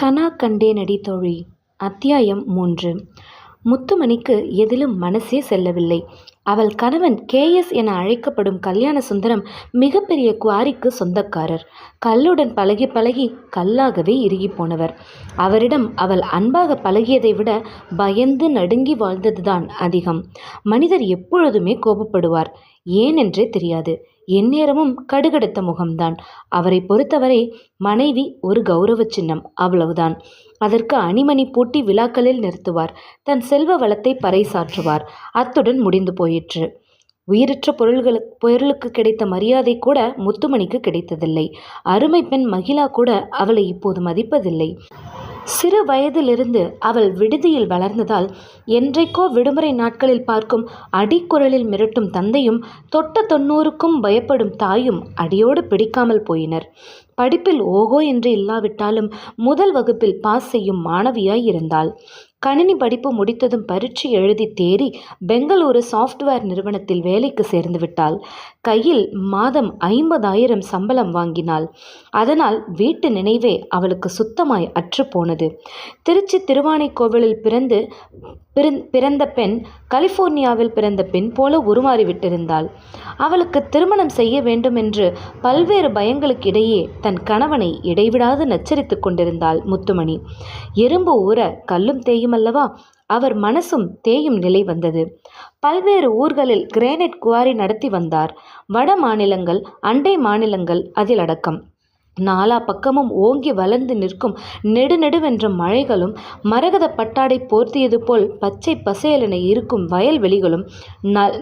கனா கண்டேனடி தோழி. அத்தியாயம் 3. முத்துமணிக்கு எதிலும் மனசே செல்லவில்லை. அவள் கணவன் கேஎஸ் என அழைக்கப்படும் கல்யாண சுந்தரம் மிகப்பெரிய குவாரிக்கு சொந்தக்காரர். கல்லுடன் பழகி பழகி கல்லாகவே இறுகி போனவர். அவரிடம் அவள் அன்பாக பழகியதை விட பயந்து நடுங்கி வாழ்ந்ததுதான் அதிகம். மனிதர் எப்பொழுதுமே கோபப்படுவார், ஏனென்றே தெரியாது. எந்நேரமும் கடுகடுத்த முகம்தான். அவரை பொறுத்தவரை மனைவி ஒரு கௌரவ சின்னம், அவ்வளவுதான். அதற்கு அணிமணி பூட்டி விழாக்களில் நிறுத்துவார். தன் செல்வ வளத்தை பறைசாற்றுவார். அத்துடன் முடிந்து போயிற்று. உயிரற்ற பொருளுக்கு கிடைத்த மரியாதை கூட முத்துமணிக்கு கிடைத்ததில்லை. அருமை பெண் மகிழா கூட அவளை இப்போது மதிப்பதில்லை. சிறு வயதிலிருந்து அவள் விடுதியில் வளர்ந்ததால் என்றைக்கோ விடுமுறை நாட்களில் பார்க்கும் அடிக்குரலில் மிரட்டும் தந்தையும் தொட்ட 90க்கும் பயப்படும் தாயும் அடியோடு பிடிக்காமல் போயினர். படிப்பில் ஓகோ என்று இல்லாவிட்டாலும் முதல் வகுப்பில் பாஸ் செய்யும் மாணவியாய் இருந்தாள். கணினி படிப்பு முடித்ததும் பரீட்சை எழுதி தேறி பெங்களூரு சாஃப்ட்வேர் நிறுவனத்தில் வேலைக்கு சேர்ந்து விட்டாள். கையில் மாதம் 50,000 சம்பளம் வாங்கினாள். அதனால் வீட்டு நினைவே அவளுக்கு சுத்தமாய் அற்று போனது. திருச்சி திருவானைக்கோவிலில் பிறந்த பெண் கலிஃபோர்னியாவில் பிறந்த பெண் போல உருமாறிவிட்டிருந்தாள். அவளுக்கு திருமணம் செய்ய வேண்டும் என்று பல்வேறு பயங்களுக்கிடையே தன் கணவனை இடைவிடாது நச்சரித்து கொண்டிருந்தாள் முத்துமணி. எறும்பு ஊற கல்லும் தேயும் அல்லவா, அவர் மனசும் தேயும் நிலை வந்தது. பல்வேறு ஊர்களில் கிரானைட் குவாரி நடத்தி வந்தார். வட மாநிலங்கள், அண்டை மாநிலங்கள் அதில் அடக்கம். நாலா பக்கமும் ஓங்கி வளர்ந்து நிற்கும் நெடுநெடுவென்ற மழைகளும் மரகத பட்டாடை போர்த்தியது போல் பச்சை பசேலென இருக்கும் வயல்வெளிகளும்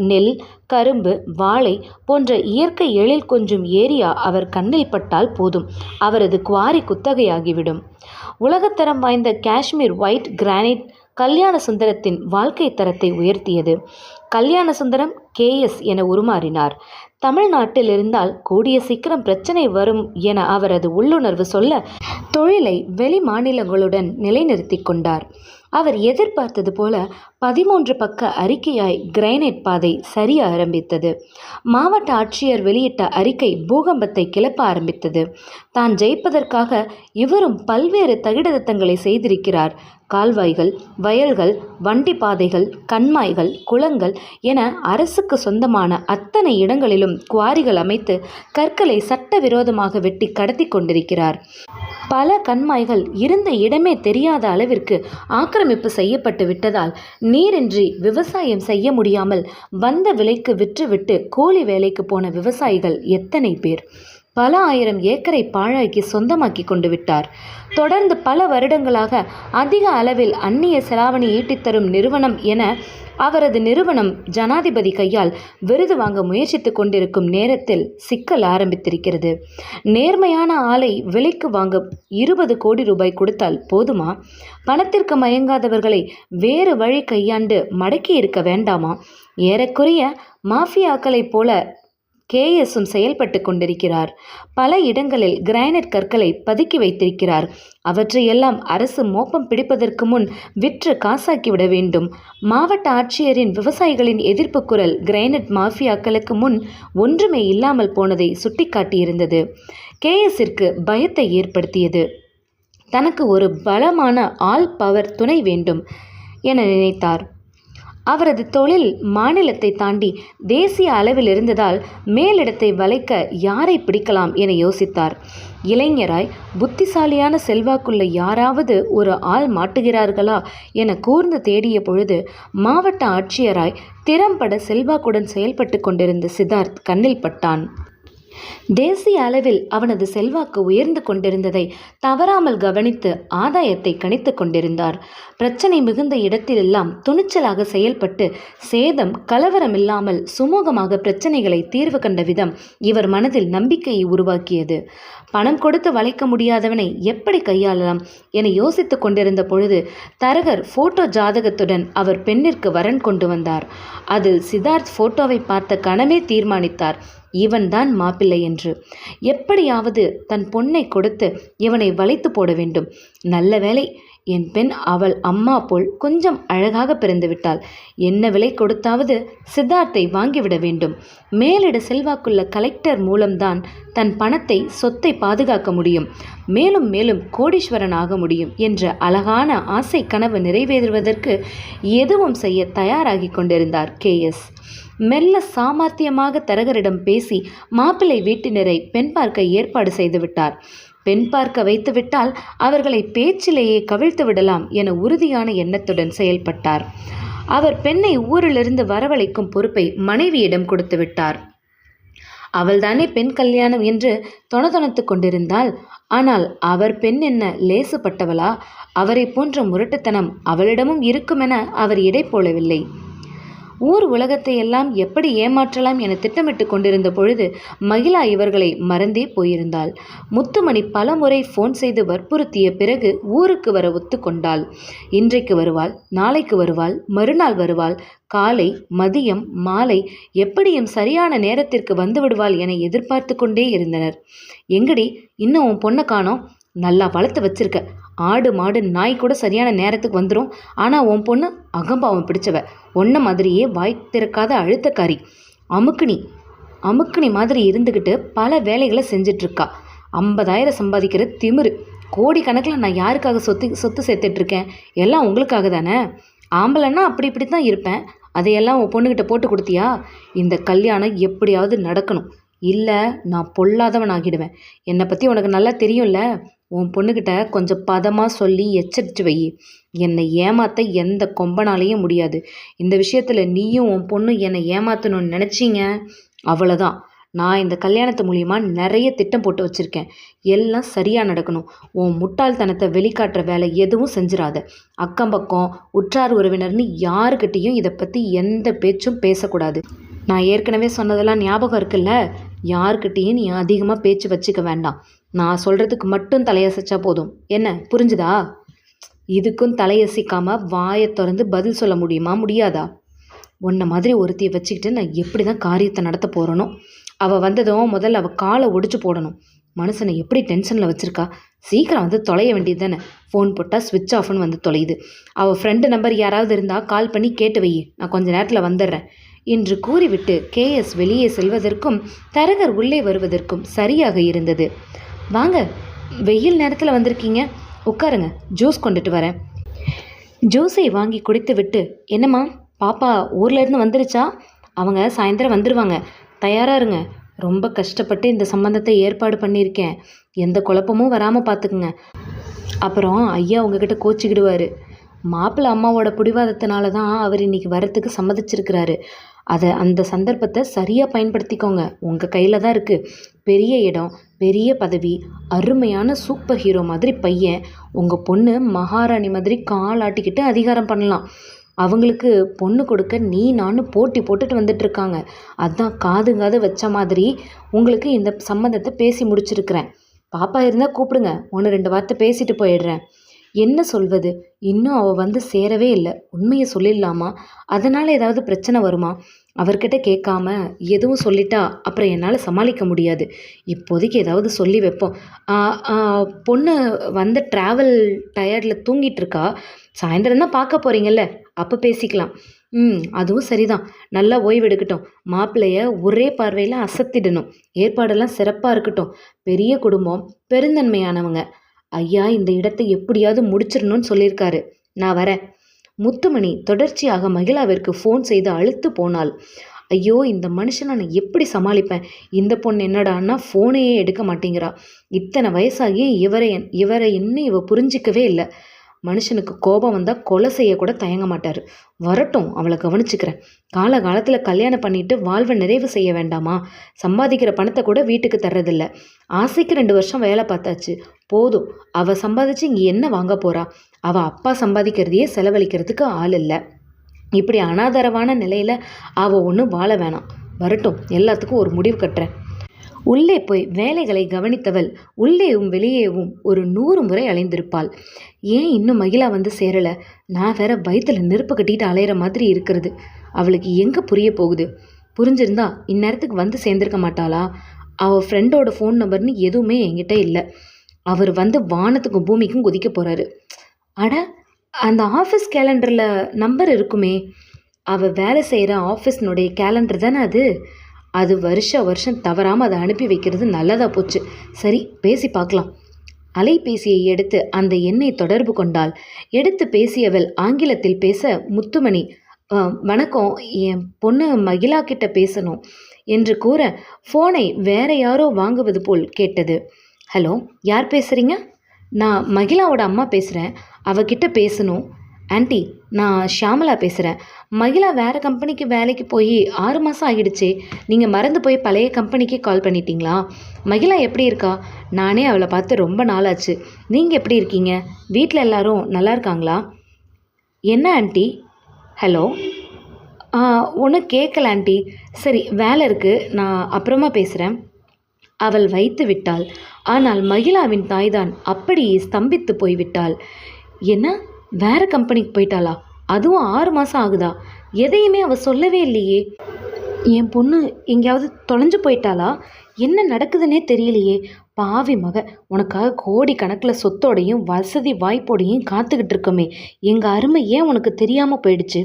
நெல், கரும்பு, வாழை போன்ற இயற்கை எழில் கொஞ்சம் ஏரியா அவர் கண்ணில் பட்டால் போதும், அவரது குவாரி குத்தகையாகிவிடும். உலகத்தரம் வாய்ந்த காஷ்மீர் ஒயிட் கிரானைட் கல்யாண சுந்தரத்தின் வாழ்க்கை தரத்தை உயர்த்தியது. கல்யாண சுந்தரம் கேஎஸ் என உருமாறினார். தமிழ்நாட்டில் இருந்தால் கூடிய சீக்கிரம் பிரச்சனை வரும் என அவரது உள்ளுணர்வு சொல்ல தொழிலை வெளி மாநிலங்களுடன் நிலைநிறுத்தி கொண்டார். அவர் எதிர்பார்த்தது போல 13 பக்க அறிக்கையாய் கிரானைட் பாதை சரிய ஆரம்பித்தது. மாவட்ட ஆட்சியர் வெளியிட்ட அறிக்கை பூகம்பத்தை கிளப்ப ஆரம்பித்தது. தான் ஜெயிப்பதற்காக இவரும் பல்வேறு தகிடதத்தங்களை செய்திருக்கிறார். கால்வாய்கள், வயல்கள், வண்டி பாதைகள், கண்மாய்கள், குளங்கள் என அரசுக்கு சொந்தமான அத்தனை இடங்களிலும் குவாரிகள் அமைத்து கற்களை சட்டவிரோதமாக வெட்டி கடத்தி கொண்டிருக்கிறார். பல கண்மாய்கள் இருந்த இடமே தெரியாத அளவிற்கு ஆக்கிரமிப்பு செய்யப்பட்டு விட்டதால் நீரின்றி விவசாயம் செய்ய முடியாமல் வந்த விலைக்கு விற்றுவிட்டு கூலி வேலைக்கு போன விவசாயிகள் எத்தனை பேர்! பல ஆயிரம் ஏக்கரை பாழாக்கி சொந்தமாக்கி கொண்டு விட்டார். தொடர்ந்து பல வருடங்களாக அதிக அளவில் அந்நிய செலாவணி ஈட்டித்தரும் நிறுவனம் என அவரது நிறுவனம் ஜனாதிபதி கையால் விருது வாங்க முயற்சித்து கொண்டிருக்கும் நேரத்தில் சிக்கல் ஆரம்பித்திருக்கிறது. நேர்மையான ஆளை விலைக்கு வாங்க 20 கோடி ரூபாய் கொடுத்தால் போதுமா? பணத்திற்கு மயங்காதவர்களை வேறு வழி கையாண்டு மடக்கி இருக்க வேண்டாமா? ஏறக்குறைய மாஃபியாக்களைப் போல கேஎஸும் செயல்பட்டு கொண்டிருக்கிறார். பல இடங்களில் கிரானைட் கற்களை பதுக்கி வைத்திருக்கிறார். அவற்றையெல்லாம் அரசு மோப்பம் பிடிப்பதற்கு முன் விற்று காசாக்கிவிட வேண்டும். மாவட்ட ஆட்சியரின் விவசாயிகளின் எதிர்ப்பு குரல் கிரானைட் மாஃபியாக்களுக்கு முன் ஒன்றுமே இல்லாமல் போனதை சுட்டிக்காட்டியிருந்தது. கேஎஸிற்கு பயத்தை ஏற்படுத்தியது. தனக்கு ஒரு பலமான ஆல் பவர் துணை வேண்டும் என நினைத்தார். அவரது தொழில் மாநிலத்தை தாண்டி தேசிய அளவில் இருந்ததால் மேலிடத்தை வளைக்க யாரை பிடிக்கலாம் என யோசித்தார். இளைஞராய் புத்திசாலியான செல்வாக்குள்ள யாராவது ஒரு ஆள் மாட்டுகிறார்களா என கூர்ந்து தேடிய பொழுது மாவட்ட ஆட்சியராய் திறம்பட செல்வாக்குடன் செயல்பட்டு கொண்டிருந்த சித்தார்த் கண்ணில் பட்டான். தேசிய அளவில் அவனது செல்வாக்கு உயர்ந்து கொண்டிருந்ததை தவறாமல் கவனித்து ஆதாயத்தை கணித்து கொண்டிருந்தார். பிரச்சனை மிகுந்த இடத்திலெல்லாம் துணிச்சலாக செயல்பட்டு சேதம் கலவரம் இல்லாமல் சுமூகமாக பிரச்சனைகளை தீர்வு கண்ட விதம் இவர் மனதில் நம்பிக்கையை உருவாக்கியது. பணம் கொடுத்து வளைக்க முடியாதவனை எப்படி கையாளலாம் என யோசித்து கொண்டிருந்த பொழுது தரகர் போட்டோ ஜாதகத்துடன் அவர் பெண்ணிற்கு வரன் கொண்டு வந்தார். அதில் சித்தார்த் போட்டோவை பார்த்த கணமே தீர்மானித்தார், இவன்தான் மாப்பிள்ளை என்று. எப்படியாவது தன் பொண்ணை கொடுத்து இவனை வளைத்து போட வேண்டும். நல்ல வேளை, என் பெண் அவள் அம்மா போல் கொஞ்சம் அழகாக பிறந்து விட்டாள். என்ன விலை கொடுத்தாவது சித்தார்த்தை வாங்கிவிட வேண்டும். மேலிட செல்வாக்குள்ள கலெக்டர் மூலம்தான் தன் பணத்தை சொத்தை பாதுகாக்க முடியும். மேலும் மேலும் கோடீஸ்வரன் ஆக முடியும் என்ற அழகான ஆசை கனவு நிறைவேறுவதற்கு எதுவும் செய்ய தயாராகி கொண்டிருந்தார் KS. மெல்ல சாமர்த்தியமாக தரகரிடம் பேசி மாப்பிள்ளை வீட்டினரை பெண் பார்க்க ஏற்பாடு செய்து விட்டார். பெண் பார்க்க வைத்துவிட்டால் அவர்களை பேச்சிலேயே கவிழ்த்து விடலாம் என உறுதியான எண்ணத்துடன் செயல்பட்டார். அவர் பெண்ணை ஊரிலிருந்து வரவழைக்கும் பொறுப்பை மனைவியிடம் கொடுத்து விட்டார். அவள்தானே பெண் கல்யாணம் என்று தொணதொணத்து கொண்டிருந்தாள். ஆனால் அவர் பெண் என்ன லேசுப்பட்டவளா? அவரை போன்ற முரட்டுத்தனம் அவளிடமும் இருக்குமென அவர் எடை போடவில்லை. ஊர் உலகத்தை எல்லாம் எப்படி ஏமாற்றலாம் என திட்டமிட்டு கொண்டிருந்த பொழுது மகிழா இவர்களை மறந்தே போயிருந்தாள். முத்துமணி பல முறை ஃபோன் செய்து வற்புறுத்திய பிறகு ஊருக்கு வர ஒத்துக்கொண்டாள். இன்றைக்கு வருவாள், நாளைக்கு வருவாள், மறுநாள் வருவாள். காலை, மதியம், மாலை எப்படியும் சரியான நேரத்திற்கு வந்து விடுவாள் என எதிர்பார்த்து கொண்டே இருந்தனர். எங்கடி இன்னும் உன் பொண்ணை காணோம்? நல்லா வளர்த்து வச்சிருக்க. ஆடு மாடு நாய் கூட சரியான நேரத்துக்கு வந்துடும். ஆனால் உன் பொண்ணு அகம்பாவம் பிடிச்சவ. ஒன்ன மாதிரியே வாய் திறக்காத அழுத்தக்காரி. அமுக்குனி மாதிரி இருந்துக்கிட்டு பல வேலைகளை செஞ்சிட்ருக்கா. 50,000 சம்பாதிக்கிற திமிரு. கோடி கணக்கில் நான் யாருக்காக சொத்து சேர்த்துட்ருக்கேன்? எல்லாம் உங்களுக்காக தானே. ஆம்பளைன்னா அப்படி இப்படி தான் இருப்பேன். அதையெல்லாம் உன் பொண்ணுக்கிட்ட போட்டு கொடுத்தியா? இந்த கல்யாணம் எப்படியாவது நடக்கணும். இல்லை நான் பொல்லாதவன் ஆகிடுவேன். என்னை பற்றி உனக்கு நல்லா தெரியும்ல. உன் பொண்ணுக்கிட்ட கொஞ்சம் பதமாக சொல்லி எச்சரித்து வை. என்னை ஏமாற்ற எந்த கொம்பனாலேயும் முடியாது. இந்த விஷயத்தில் நீயும் உன் பொண்ணு என்னை ஏமாற்றணும்னு நினச்சிங்க, அவ்வளோதான். நான் இந்த கல்யாணத்து மூலிமா நிறைய திட்டம் போட்டு வச்சுருக்கேன். எல்லாம் சரியாக நடக்கணும். உன் முட்டாள்தனத்தை வெளிக்காட்டுற வேலை எதுவும் செஞ்சிடாத. அக்கம் பக்கம் உற்றார் உறவினர்னு யாருக்கிட்டேயும் இதை பற்றி எந்த பேச்சும் பேசக்கூடாது. நான் ஏற்கனவே சொன்னதெல்லாம் ஞாபகம் இருக்குல்ல. யாருக்கிட்டேயும் நீ அதிகமாக பேச்சு வச்சுக்க வேண்டாம். நான் சொல்கிறதுக்கு மட்டும் தலையசைச்சா போதும். என்ன புரிஞ்சுதா? இதுக்கும் தலையசிக்காமல் வாயை திறந்து பதில் சொல்ல முடியுமா? முடியாதா? உன்னை மாதிரி ஒருத்தியை வச்சுக்கிட்டு நான் எப்படி தான் காரியத்தை நடத்த போகிறனோ. அவள் வந்ததும் முதல்ல அவள் காலை ஒடிச்சு போடணும். மனுஷனை எப்படி டென்ஷனில் வச்சுருக்கா. சீக்கிரம் வந்து தொலைய வேண்டியது தானே. ஃபோன் போட்டால் ஸ்விட்ச் ஆஃப்னு வந்து தொலையுது. அவள் ஃப்ரெண்டு நம்பர் யாராவது இருந்தால் கால் பண்ணி கேட்டு வை. நான் கொஞ்ச நேரத்தில் வந்துடுறேன் என்று கூறிவிட்டு KS வெளியே செல்வதற்கும் தரகர் உள்ளே வருவதற்கும் சரியாக இருந்தது. வாங்க, வெயில் நேரத்தில் வந்திருக்கீங்க, உட்காருங்க, ஜூஸ் கொண்டுட்டு வரேன். ஜூஸை வாங்கி குடித்து விட்டு, என்னம்மா பாப்பா ஊர்லேருந்து வந்துருச்சா? அவங்க சாயந்தரம் வந்துடுவாங்க, தயாராக இருங்க. ரொம்ப கஷ்டப்பட்டு இந்த சம்பந்தத்தை ஏற்பாடு பண்ணியிருக்கேன். எந்த குழப்பமும் வராமல் பார்த்துக்குங்க. அப்புறம் ஐயா உங்ககிட்ட கோச்சிக்கிடுவார். மாப்பிள்ளை அம்மாவோட பிடிவாதத்தினால தான் அவர் இன்றைக்கி வரத்துக்கு சம்மதிச்சிருக்கிறாரு. அந்த சந்தர்ப்பத்தை சரியாக பயன்படுத்திக்கோங்க. உங்கள் கையில் தான் இருக்குது. பெரிய இடம், பெரிய பதவி, அருமையான சூப்பர் ஹீரோ மாதிரி பையன். உங்கள் பொண்ணு மகாராணி மாதிரி கால் ஆட்டிக்கிட்டு அதிகாரம் பண்ணலாம். அவங்களுக்கு பொண்ணு கொடுக்க நானும் போட்டி போட்டுட்டு வந்துட்டுருக்காங்க. அதான் காதுங்காது வச்ச மாதிரி உங்களுக்கு இந்த சம்மந்தத்தை பேசி முடிச்சிருக்கிறேன். பாப்பா இருந்தால் கூப்பிடுங்க, 1-2 வார்த்தை பேசிட்டு போயிடுறேன். என்ன சொல்வது? இன்னும் அவள் வந்து சேரவே இல்லை. உண்மையை சொல்லிடலாமா? அதனால் ஏதாவது பிரச்சனை வருமா? அவர்கிட்ட கேட்காம எதுவும் சொல்லிட்டா அப்புறம் என்னால் சமாளிக்க முடியாது. இப்போதைக்கு ஏதாவது சொல்லி வைப்போம். பொண்ணு வந்து ட்ராவல் டயர்டில் தூங்கிட்டு இருக்கா. சாயந்தரம் தான் பார்க்க போகிறீங்கல்ல, அப்போ பேசிக்கலாம். அதுவும் சரிதான். நல்லா ஓய்வெடுக்கட்டும். மாப்பிள்ளைய ஒரே பார்வையில் அசத்திடணும். ஏற்பாடெல்லாம் சிறப்பாக இருக்கட்டும். பெரிய குடும்பம், பெருந்தன்மையானவங்க. ஐயா இந்த இடத்தை எப்படியாவது முடிச்சிடணும்னு சொல்லியிருக்காரு. நான் வரேன். முத்துமணி தொடர்ச்சியாக மகிழாவிற்கு ஃபோன் செய்து அழுத்து போனாள். ஐயோ, இந்த மனுஷனை நான் எப்படி சமாளிப்பேன்? இந்த பொண்ணு என்னடான்னா ஃபோனையே எடுக்க மாட்டேங்கிறா. இத்தனை வயசாகி இவரை இன்னும் இவ புரிஞ்சிக்கவே இல்லை. மனுஷனுக்கு கோபம் வந்தால் கொலை செய்ய கூட தயங்க மாட்டார். வரட்டும், அவளை கவனிச்சுக்கிறேன். காலகாலத்தில் கல்யாணம் பண்ணிட்டு வாழ்வை நிறைவு செய்ய வேண்டாமா? சம்பாதிக்கிற பணத்தை கூட வீட்டுக்கு தர்றதில்ல. ஆசைக்கு 2 வருஷம் வேலை பார்த்தாச்சு, போதும். அவள் சம்பாதிச்சு இங்கே என்ன வாங்க போகிறா? அவள் அப்பா சம்பாதிக்கிறதையே செலவழிக்கிறதுக்கு ஆள் இல்லை. இப்படி அனாதரவான நிலையில் அவள் ஒன்றும் வாழ வேணாம். வரட்டும், எல்லாத்துக்கும் ஒரு முடிவு கட்டுறேன். உள்ளே போய் வேலைகளை கவனித்தவள் உள்ளேவும் வெளியேவும் ஒரு 100 முறை அலைந்திருப்பாள். ஏன் இன்னும் மகிழா வந்து சேரலை? நான் வேற வயிற்றுல நெருப்பு கட்டிட்டு அலையிற மாதிரி இருக்கிறது. அவளுக்கு எங்கே புரிய போகுது? புரிஞ்சிருந்தா இந்நேரத்துக்கு வந்து சேர்ந்திருக்க மாட்டாளா? அவள் ஃப்ரெண்டோட ஃபோன் நம்பர்னு எதுவுமே என்கிட்ட இல்லை. அவர் வந்து வானத்துக்கும் பூமிக்கும் குதிக்க போகிறாரு. அட, அந்த ஆஃபீஸ் கேலண்டரில் நம்பர் இருக்குமே. அவள் வேலை செய்கிற ஆஃபீஸ்னுடைய கேலண்டர் தானே அது. அது வருஷம் தவறாமல் அதை அனுப்பி வைக்கிறது நல்லதாக போச்சு. சரி, பேசி பார்க்கலாம். அலைபேசியை எடுத்து அந்த எண்ணை தொடர்பு கொண்டாள். எடுத்து பேசியவள் ஆங்கிலத்தில் பேச முத்துமணி, வணக்கம், என் பொண்ணு மகிழா கிட்ட பேசணும் என்று கூற ஃபோனை வேற யாரோ வாங்குவது போல் கேட்டது. ஹலோ, யார் பேசுகிறீங்க? நான் மகிழாவோட அம்மா பேசுகிறேன், அவகிட்ட பேசணும். ஆண்டி, நான் ஷியாமலா பேசுகிறேன். மகிழா வேறு கம்பெனிக்கு வேலைக்கு போய் 6 மாதம் ஆகிடுச்சே. நீங்கள் மறந்து போய் பழைய கம்பெனிக்கு கால் பண்ணிட்டீங்களா? மகிழா எப்படி இருக்கா? நானே அவளை பார்த்து ரொம்ப நாளாச்சு. நீங்கள் எப்படி இருக்கீங்க? வீட்டில் எல்லாரும் நல்லா இருக்காங்களா? என்ன ஆண்டி? ஹலோ, ஒன்றும் கேட்கல ஆண்டி. சரி, வேலை இருக்குது, நான் அப்புறமா பேசுகிறேன். அவள் வைத்து விட்டாள். ஆனால் மகிழாவின் தாய்தான் அப்படியே ஸ்தம்பித்து போய்விட்டாள். என்ன, வேறு கம்பெனிக்கு போயிட்டாளா? அதுவும் 6 மாதம் ஆகுதா? எதையுமே அவள் சொல்லவே இல்லையே. என் பொண்ணு எங்கேயாவது தொலைஞ்சு போயிட்டாளா? என்ன நடக்குதுன்னே தெரியலையே. பாவி மக, உனக்காக கோடி கணக்கில் சொத்தோடையும் வசதி வாய்ப்போடையும் காத்துக்கிட்டு இருக்கோமே. எங்கள் அருமை ஏன் உனக்கு தெரியாமல் போயிடுச்சு?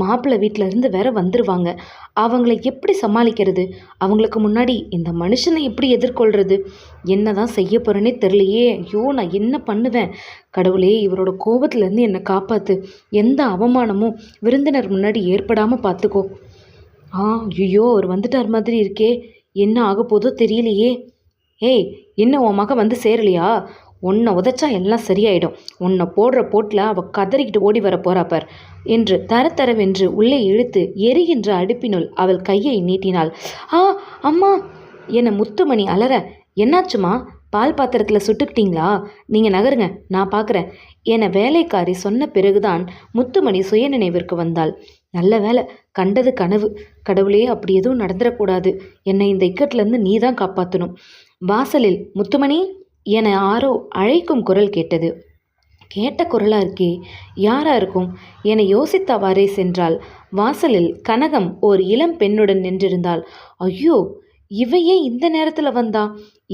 மாப்பிள்ளை வீட்டிலேருந்து வேற வந்துடுவாங்க. அவங்கள எப்படி சமாளிக்கிறது? அவங்களுக்கு முன்னாடி இந்த மனுஷனை எப்படி எதிர்கொள்கிறது? என்ன தான் செய்ய போகிறேன்னே தெரியலையே. ஐயோ, நான் என்ன பண்ணுவேன்? கடவுளே, இவரோட கோபத்துலேருந்து என்னை காப்பாற்று. எந்த அவமானமும் விருந்தினர் முன்னாடி ஏற்படாமல் பார்த்துக்கோ. ஐயோ, அவர் வந்துட்டார் மாதிரி இருக்கே. என்ன ஆக போதோ தெரியலையே. ஏய், என்ன உன் மக வந்து சேரலையா? உன்னை உதைச்சா எல்லாம் சரியாயிடும். உன்னை போடுற போட்டில் அவள் கதறிக்கிட்டு ஓடி வர போறாப்பர் என்று தரத்தரவென்று உள்ளே இழுத்து எரிகின்ற அடுப்பினுள் அவள் கையை நீட்டினாள். அம்மா என முத்துமணி அலற, என்னாச்சுமா? பால் பாத்திரத்தில் சுட்டுக்கிட்டீங்களா? நீங்கள் நகருங்க, நான் பார்க்குறேன் என வேலைக்காரி சொன்ன பிறகுதான் முத்துமணி சுயநினைவிற்கு வந்தாள். நல்ல வேலை, கண்டது கனவு. கடவுளே, அப்படி எதுவும் நடந்துடக்கூடாது. என்னை இந்த இக்கட்டிலேருந்து நீ தான் காப்பாற்றணும். வாசலில் முத்துமணி என யாரோ அழைக்கும் குரல் கேட்டது. கேட்ட குரலா இருக்கே, யாரா இருக்கும் என யோசித்தவாறே சென்றாள். வாசலில் கனகம் ஓர் இளம் பெண்ணுடன் நின்றிருந்தாள். ஐயோ, இவையே இந்த நேரத்தில் வந்தா?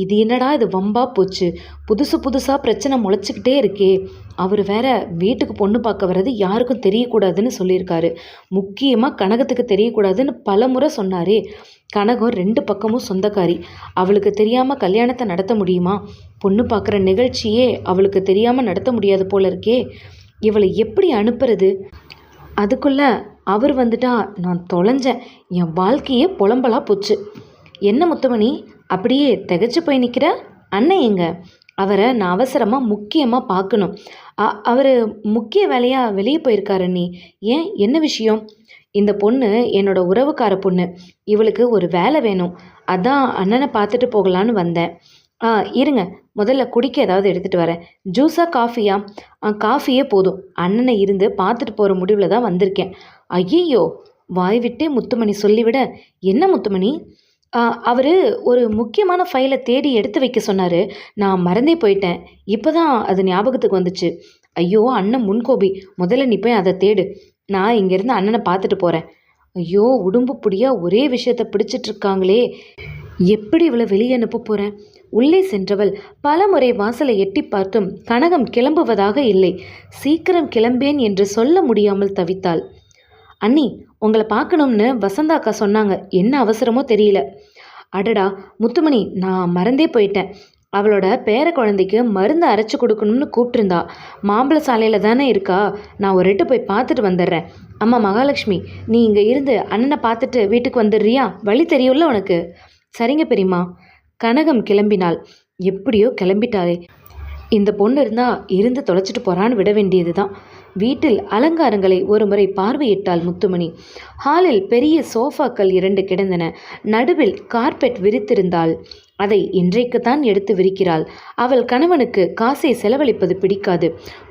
இது என்னடா இது, வம்பா போச்சு. புதுசாக பிரச்சனை முளைச்சிக்கிட்டே இருக்கே. அவர் வேற வீட்டுக்கு பொண்ணு பார்க்க வர்றது யாருக்கும் தெரியக்கூடாதுன்னு சொல்லியிருக்காரு. முக்கியமாக கனகத்துக்கு தெரியக்கூடாதுன்னு பல முறை சொன்னாரே. கனகம் 2 பக்கமும் சொந்தக்காரி. அவளுக்கு தெரியாமல் கல்யாணத்தை நடத்த முடியுமா? பொண்ணு பார்க்குற நிகழ்ச்சியே அவளுக்கு தெரியாமல் நடத்த முடியாது போல இருக்கே. இவளை எப்படி அனுப்புறது? அதுக்குள்ளே அவர் வந்துட்டா நான் தொலைஞ்சேன். என் வாழ்க்கையே புலம்பலா போச்சு. என்ன முத்துமணி, அப்படியே திகைச்சு போய் நிற்கிற? அண்ணன் எங்க? அவரை நான் அவசரமாக முக்கியமாக பார்க்கணும். அவர் முக்கிய வேலையாக வெளியே போயிருக்காரு. நீ ஏன், என்ன விஷயம்? இந்த பொண்ணு என்னோட உறவுக்கார பொண்ணு. இவளுக்கு ஒரு வேலை வேணும். அதான் அண்ணனை பார்த்துட்டு போகலான்னு வந்தேன். இருங்க, முதல்ல குடிக்க ஏதாவது எடுத்துகிட்டு வரேன். ஜூஸா காஃபியா? காஃபியே போதும். அண்ணனை இருந்து பார்த்துட்டு போகிற முடிவில் தான் வந்திருக்கேன். ஐயையோ, வாய் விட்டே முத்துமணி சொல்லிவிட, என்ன முத்துமணி? அவர் ஒரு முக்கியமான ஃபைலை தேடி எடுத்து வைக்க சொன்னார். நான் மறந்தே போயிட்டேன். இப்போ தான் அது ஞாபகத்துக்கு வந்துச்சு. ஐயோ, அண்ணன் முன்கோபி. முதல்ல நீ போய் அதை தேடு. நான் இங்கேருந்து அண்ணனை பார்த்துட்டு போகிறேன். ஐயோ, உடம்பு புடியாக ஒரே விஷயத்தை பிடிச்சிட்ருக்காங்களே. எப்படி இவளை வெளியே அனுப்ப போகிறேன்? உள்ளே சென்றவள் பல முறை வாசலை எட்டி பார்த்தும் கனகம் கிளம்புவதாக இல்லை. சீக்கிரம் கிளம்பேன் என்று சொல்ல முடியாமல் தவித்தாள். அண்ணி, உங்களை பார்க்கணும்னு வசந்தா அக்கா சொன்னாங்க. என்ன அவசரமோ தெரியல. அடடா முத்துமணி, நான் மறந்தே போயிட்டேன். அவளோட பேர குழந்தைக்கு மருந்து அரைச்சி கொடுக்கணும்னு கூப்பிட்டுருந்தா. மாம்பழ சாலையில் தானே இருக்கா. நான் ஒரு எட்டு போய் பார்த்துட்டு வந்துடுறேன். அம்மா மகாலட்சுமி, நீ இங்கே இருந்து அண்ணனை பார்த்துட்டு வீட்டுக்கு வந்துடுறியா? வழி தெரியும்ல உனக்கு? சரிங்க பெரியம்மா. கனகம் கிளம்பினாள். எப்படியோ கிளம்பிட்டாளே. இந்த பொண்ணு இருந்து தொலைச்சிட்டு போகிறான்னு விட வேண்டியது தான். வீட்டில் அலங்காரங்களை ஒரு முறை பார்வையிட்டாள் முத்துமணி. ஹாலில் பெரிய சோஃபாக்கள் 2 கிடந்தன. நடுவில் கார்பெட் விரித்திருந்தாள். அதை இன்றைக்குத்தான் எடுத்து விரிக்கிறாள். அவள் கணவனுக்கு காசை செலவழிப்பது பிடிக்காது.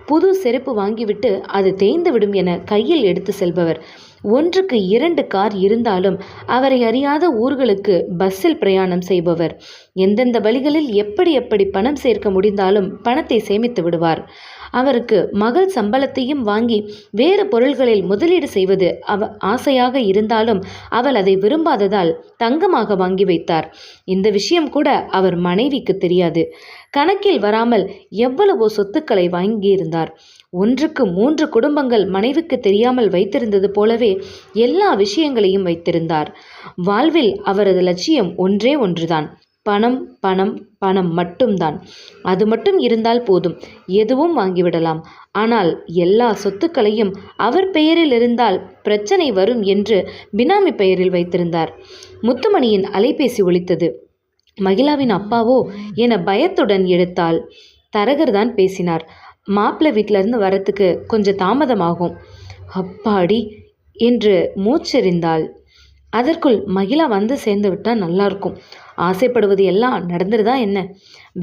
புது செருப்பு வாங்கிவிட்டு அது தேய்ந்துவிடும் என கையில் எடுத்து செல்பவர். 1க்கு 2 கார் இருந்தாலும் அவரை அறியாத ஊர்களுக்கு பஸ்ஸில் பிரயாணம் செய்பவர். எந்தெந்த வழிகளில் எப்படி பணம் சேர்க்க முடிந்தாலும் பணத்தை சேமித்து விடுவார். அவருக்கு மகள் சம்பளத்தையும் வாங்கி வேறு பொருள்களில் முதலீடு செய்வது ஆசையாக இருந்தாலும் அவள் அதை விரும்பாததால் தங்கமாக வாங்கி வைத்தார். இந்த விஷயம் கூட கூட அவர் மனைவிக்கு தெரியாது. கணக்கில் வராமல் எவ்வளவோ சொத்துக்களை வாங்கியிருந்தார். 1க்கு 3 குடும்பங்கள் மனைவிக்கு தெரியாமல் வைத்திருந்தது போலவே எல்லா விஷயங்களையும் வைத்திருந்தார். வாழ்வில் அவரது லட்சியம் ஒன்றே ஒன்றுதான், பணம் பணம் பணம் மட்டும்தான். அது மட்டும் இருந்தால் போதும், எதுவும் வாங்கிவிடலாம். ஆனால் எல்லா சொத்துக்களையும் அவர் பெயரில் இருந்தால் பிரச்சனை வரும் என்று பினாமி பெயரில் வைத்திருந்தார். முத்துமணியின் அலைபேசி ஒலித்தது. மகிழாவின் அப்பாவோ என பயத்துடன் எடுத்தாள். தரகர் தான் பேசினார். மாப்பிள்ளை வீட்டிலேருந்து வரத்துக்கு கொஞ்சம் தாமதமாகும். அப்பாடி என்று மூச்செறிந்தாள். அதற்குள் மகிழா வந்து சேர்ந்து விட்டால் நல்லாயிருக்கும். ஆசைப்படுவது எல்லாம் நடந்துருதா என்ன?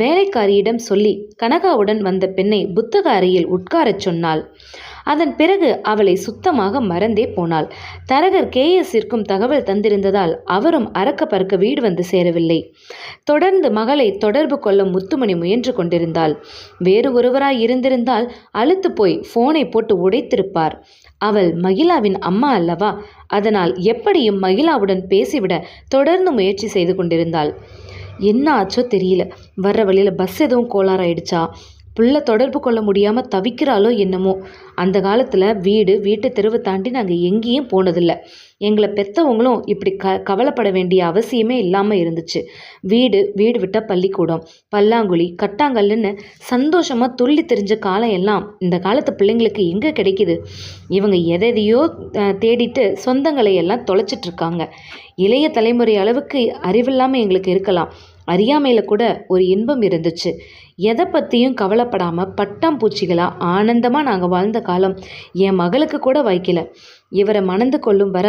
வேலைக்காரியிடம் சொல்லி கனகாவுடன் வந்த பெண்ணை புத்தக அறையில் உட்காரச் சொன்னாள். அதன் பிறகு அவளை சுத்தமாக மறந்தே போனாள். தரகர் கேஎஸ்ஸிற்கும் தகவல் தந்திருந்ததால் அவரும் அறக்க பறக்க வீடு வந்து சேரவில்லை. தொடர்ந்து மகளை தொடர்பு கொள்ள முத்துமணி முயன்று கொண்டிருந்தாள். வேறு ஒருவராய் இருந்திருந்தால் அழுத்து போய் போனை போட்டு உடைத்திருப்பார். அவள் மகிழாவின் அம்மா அல்லவா? அதனால் எப்படியும் மகிழாவுடன் பேசிவிட தொடர்ந்து முயற்சி செய்து கொண்டிருந்தாள். என்ன ஆச்சோ தெரியல. வர்ற வழியில் பஸ் எதுவும் கோளாறாயிடுச்சா? புள்ள தொடர்பு கொள்ள முடியாமல் தவிக்கிறாளோ என்னமோ. அந்த காலத்தில் வீட்டு தெருவை தாண்டி நாங்கள் எங்கேயும் போனதில்லை. எங்களை பெற்றவங்களும் இப்படி கவலைப்பட வேண்டிய அவசியமே இல்லாமல் இருந்துச்சு. வீடு விட்ட பள்ளிக்கூடம், பல்லாங்குழி, கட்டாங்கல்லுன்னு சந்தோஷமாக துள்ளி தெரிஞ்ச காலம் எல்லாம் இந்த காலத்து பிள்ளைங்களுக்கு எங்கே கிடைக்குது? இவங்க எதையோ தேடிட்டு சொந்தங்களை எல்லாம் தொலைச்சிட்ருக்காங்க. இளைய தலைமுறை அளவுக்கு அறிவில்லாமல் எங்களுக்கு இருக்கலாம். அறியாமையில் கூட ஒரு இன்பம் இருந்துச்சு. எதை பற்றியும் கவலைப்படாமல் பட்டாம்பூச்சிகளாக ஆனந்தமாக நாங்கள் வாழ்ந்த காலம் என் மகளுக்கு கூட வைக்கல. இவரை மணந்து கொள்ளும் வர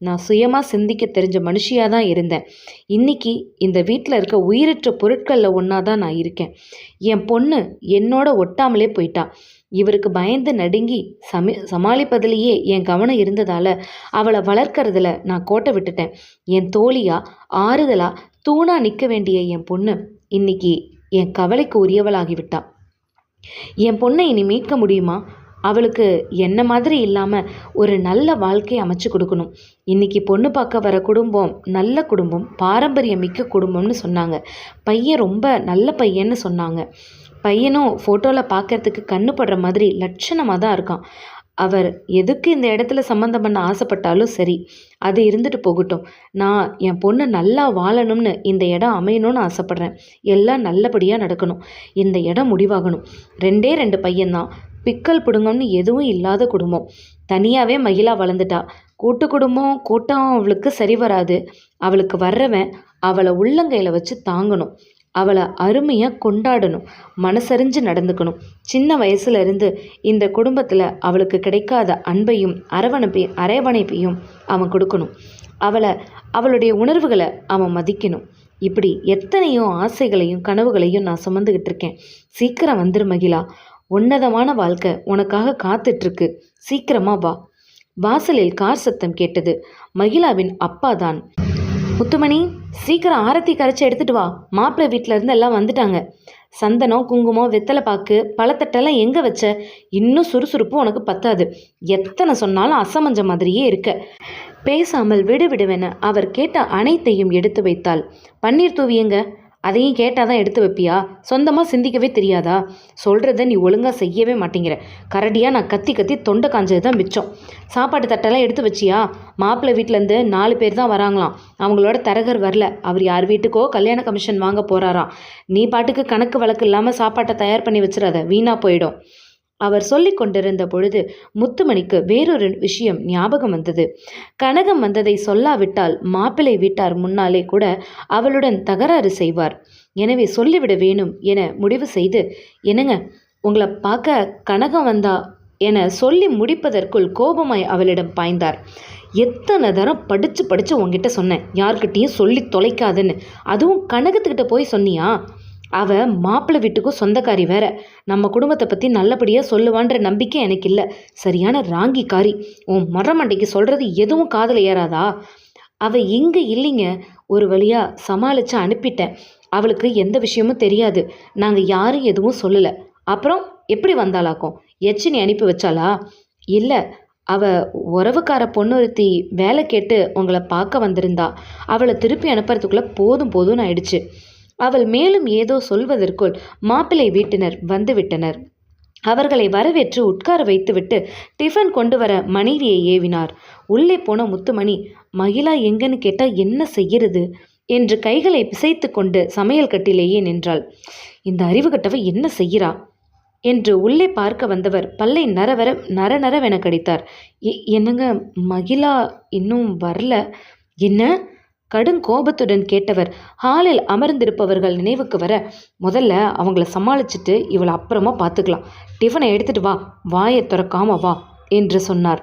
நான் சுயமாக சிந்திக்க தெரிஞ்ச மனுஷியாக தான் இருந்தேன். இன்னைக்கு இந்த வீட்டில் இருக்க உயிரற்ற பொருட்களில் ஒன்றா தான் நான் இருக்கேன். என் பொண்ணு என்னோட ஒட்டாமலே போயிட்டா. இவருக்கு பயந்து நடுங்கி சமாளிப்பதிலேயே என் கவனம் இருந்ததால் அவளை வளர்க்கறதுல நான் கோட்டை விட்டுட்டேன். என் தோழியா ஆறுதலா தூணா நிற்க வேண்டிய என் பொண்ணு இன்னைக்கு என் கவலைக்கு உரியவளாகிவிட்டா. என் பொண்ணை இனி மீட்க முடியுமா? அவளுக்கு என்ன மாதிரி இல்லாமல் ஒரு நல்ல வாழ்க்கையை அமைச்சு கொடுக்கணும். இன்றைக்கி பொண்ணு பார்க்க வர குடும்பம் நல்ல குடும்பம், பாரம்பரியம் மிக்க குடும்பம்னு சொன்னாங்க. பையன் ரொம்ப நல்ல பையன்னு சொன்னாங்க. பையனும் ஃபோட்டோவில் பார்க்கறதுக்கு கண்ணு படுற மாதிரி லட்சணமாக தான் இருக்கான். அவர் எதுக்கு இந்த இடத்துல சம்மந்தம் பண்ண ஆசைப்பட்டாலும் சரி, அது இருந்துட்டு போகட்டும். நான் என் பொண்ணு நல்லா வாழணும்னு இந்த இடம் அமையணும்னு ஆசைப்பட்றேன். எல்லாம் நல்லபடியாக நடக்கணும். இந்த இடம் முடிவாகணும். 2 பையன்தான். பிக்கல் பிடுங்கம்னு எதுவும் இல்லாத குடும்பம். தனியாகவே மகிழா வளர்ந்துட்டா. கூட்டு குடும்பம் கூட்டம் அவளுக்கு சரி வராது. அவளுக்கு வர்றவன் அவளை உள்ளங்கையில் வச்சு தாங்கணும். அவளை அருமையாக கொண்டாடணும். மனசறிஞ்சு நடந்துக்கணும். சின்ன வயசுல இருந்து இந்த குடும்பத்தில் அவளுக்கு கிடைக்காத அன்பையும் அரவணைப்பையும் அவன் கொடுக்கணும். அவளுடைய உணர்வுகளை அவன் மதிக்கணும். இப்படி எத்தனையோ ஆசைகளையும் கனவுகளையும் நான் சுமந்துக்கிட்டு இருக்கேன். சீக்கிரம் வந்துரு மகிழா. உன்னதமான வாழ்க்கை உனக்காக காத்துட்ருக்கு. சீக்கிரமா வா. வாசலில் கார் சத்தம் கேட்டது. மகிழாவின் அப்பா தான். முத்துமணி, சீக்கிரம் ஆரத்தி கரைச்சி எடுத்துட்டு வா. மாப்பிள்ளை வீட்டில் இருந்து எல்லாம் வந்துட்டாங்க. சந்தனம், குங்குமம், வெத்தலை பாக்கு, பழத்தட்டெல்லாம் எங்கே வச்ச? இன்னும் சுறுசுறுப்பு உனக்கு பத்தாது. எத்தனை சொன்னாலும் அசமஞ்ச மாதிரியே இருக்க. பேசாமல் விடுவிடுவென அவர் கேட்ட அனைத்தையும் எடுத்து வைத்தாள். பன்னீர் தூவியங்க? அதையும் கேட்டால் தான் எடுத்து வைப்பியா? சொந்தமாக சிந்திக்கவே தெரியாதா? சொல்கிறத நீ ஒழுங்காக செய்யவே மாட்டேங்கிற. கரடியாக நான் கத்தி கத்தி தொண்டை காஞ்சது தான் மிச்சம். சாப்பாட்டு தட்டெல்லாம் எடுத்து வச்சியா? மாப்பிள்ளை வீட்டிலேருந்து 4 பேர் தான் வராங்களாம். அவங்களோட தரகர் வரல. அவர் யார் வீட்டுக்கோ கல்யாண கமிஷன் வாங்க போகிறாராம். நீ பாட்டுக்கு கணக்கு வழக்கு இல்லாமல் சாப்பாட்டை தயார் பண்ணி வச்சிடாத, வீணாக போயிடும். அவர் சொல்லி கொண்டிருந்த பொழுது முத்துமணிக்கு வேறொரு விஷயம் ஞாபகம் வந்தது. கனகம் வந்ததை சொல்லாவிட்டால் மாப்பிள்ளை வீட்டார் முன்னாலே கூட அவளுடன் தகராறு செய்வார். எனவே சொல்லிவிட வேணும் என முடிவு செய்து, என்னங்க உங்களை பார்க்க கனகம் வந்தா என சொல்லி முடிப்பதற்குள் கோபமாய் அவளிடம் பாய்ந்தார். எத்தனை தரம் படித்து உங்ககிட்ட சொன்னேன், யார்கிட்டையும் சொல்லி தொலைக்காதுன்னு. அதுவும் கனகத்துக்கிட்ட போய் சொன்னியா? அவள் மாப்பிள்ளை வீட்டுக்கும் சொந்தக்காரி வேற. நம்ம குடும்பத்தை பற்றி நல்லபடியாக சொல்லுவான்ற நம்பிக்கை எனக்கு இல்லை. சரியான ராங்கிக்காரி. உன் மரமண்டைக்கு சொல்கிறது எதுவும் காதில் ஏறாதா? அவள் இங்கே இல்லைங்க. ஒரு வழியாக சமாளித்து அனுப்பிட்டேன். அவளுக்கு எந்த விஷயமும் தெரியாது. நாங்கள் யாரும் எதுவும் சொல்லலை. அப்புறம் எப்படி வந்தாளாக்கும்? எச்சினி அனுப்பி வச்சாளா? இல்லை, அவள் உறவுக்கார பொண்ணுறுத்தி வேலை கேட்டு உங்களை பார்க்க வந்திருந்தா. அவளை திருப்பி அனுப்புறதுக்குள்ளே போதும்னு ஆயிடுச்சு. அவள் மேலும் ஏதோ சொல்வதற்குள் மாப்பிள்ளை வீட்டினர் வந்துவிட்டனர். அவர்களை வரவேற்று உட்கார வைத்துவிட்டு டிஃபன் கொண்டு வர மனைவியை ஏவினார். உள்ளே போன முத்துமணி, மகிழா எங்கன்னு கேட்டா என்ன செய்கிறது என்று கைகளை பிசைத்து கொண்டு சமையல் கட்டிலேயே நின்றாள். இந்த அறிவு கட்டவ என்ன செய்கிறா என்று உள்ளே பார்க்க வந்தவர் பல்லை நரநரவென கடித்தார். என்னங்க, மகிழா இன்னும் வரல? என்ன? கடும் கோபத்துடன் கேட்டவர் ஹாலில் அமர்ந்திருப்பவர்கள் நினைவுக்கு வர, முதல்ல அவங்கள சமாளிச்சுட்டு இவளை அப்புறமா பார்த்துக்கலாம். டிஃபனை எடுத்துட்டு வா, வாயை திறக்காம வா என்று சொன்னார்.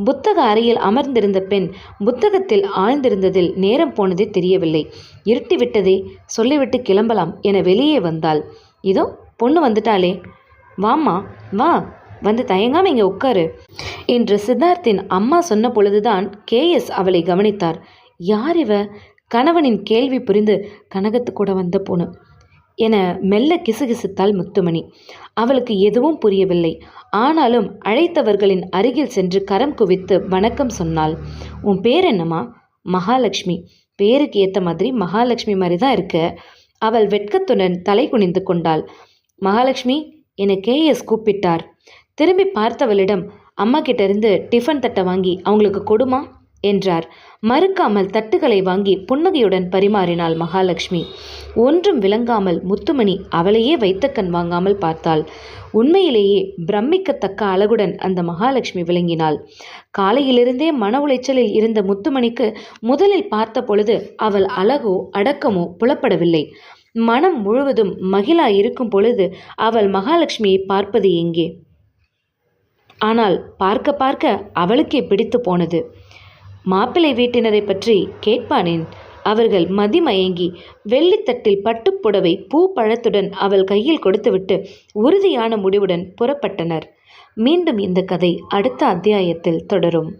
புத்தக அறையில் அமர்ந்திருந்த பெண் புத்தகத்தில் ஆழ்ந்திருந்ததில் நேரம் போனதே தெரியவில்லை. இருட்டி விட்டதே, சொல்லிவிட்டு கிளம்பலாம் என வெளியே வந்தாள். இதோ பொண்ணு வந்துட்டாளே, வாம்மா வா, வந்து தயங்காம இங்கே உட்காரு என்று சித்தார்த்தின் அம்மா சொன்ன பொழுதுதான் கேஎஸ் அவளை கவனித்தார். யார் இவ? கணவனின் கேள்வி புரிந்து கனகத்து கூட வந்த பொண்ணு என மெல்ல கிசுகிசுத்தாள் முத்துமணி. அவளுக்கு எதுவும் புரியவில்லை. ஆனாலும் அழைத்தவர்களின் அருகில் சென்று கரம் குவித்து வணக்கம் சொன்னாள். உன் பேர் என்னம்மா? மகாலட்சுமி. பேருக்கு ஏற்ற மாதிரி மகாலட்சுமி மாதிரி தான் இருக்க. அவள் வெட்கத்துடன் தலை குனிந்து கொண்டாள். மகாலட்சுமி, என கேஎஸ் கூப்பிட்டார். திரும்பி பார்த்தவளிடம், அம்மா கிட்ட இருந்து டிஃபன் தட்டை வாங்கி அவங்களுக்கு கொடுமா என்றார். மறுக்காமல் தட்டுகளை வாங்கி புன்னகையுடன் பரிமாறினாள் மகாலட்சுமி. ஒன்றும் விளங்காமல் முத்துமணி அவளையே வைத்த கண் வாங்காமல் பார்த்தாள். உண்மையிலேயே பிரமிக்கத்தக்க அழகுடன் அந்த மகாலட்சுமி விளங்கினாள். காலையிலிருந்தே மன உளைச்சலில் இருந்த முத்துமணிக்கு முதலில் பார்த்த பொழுது அவள் அழகோ அடக்கமோ புலப்படவில்லை. மனம் முழுவதும் மகிழா இருக்கும் பொழுது அவள் மகாலட்சுமியை பார்ப்பது எங்கே? ஆனால் பார்க்க பார்க்க அவளுக்கே பிடித்து போனது. மாப்பிள்ளை வீட்டினரை பற்றி கேட்பானேன்? அவர்கள் மதிமயங்கி வெள்ளித்தட்டில் பட்டுப்புடவை பூ பழத்துடன் அவள் கையில் கொடுத்துவிட்டு உறுதியான முடிவுடன் புறப்பட்டனர். மீண்டும் இந்த கதை அடுத்த அத்தியாயத்தில் தொடரும்.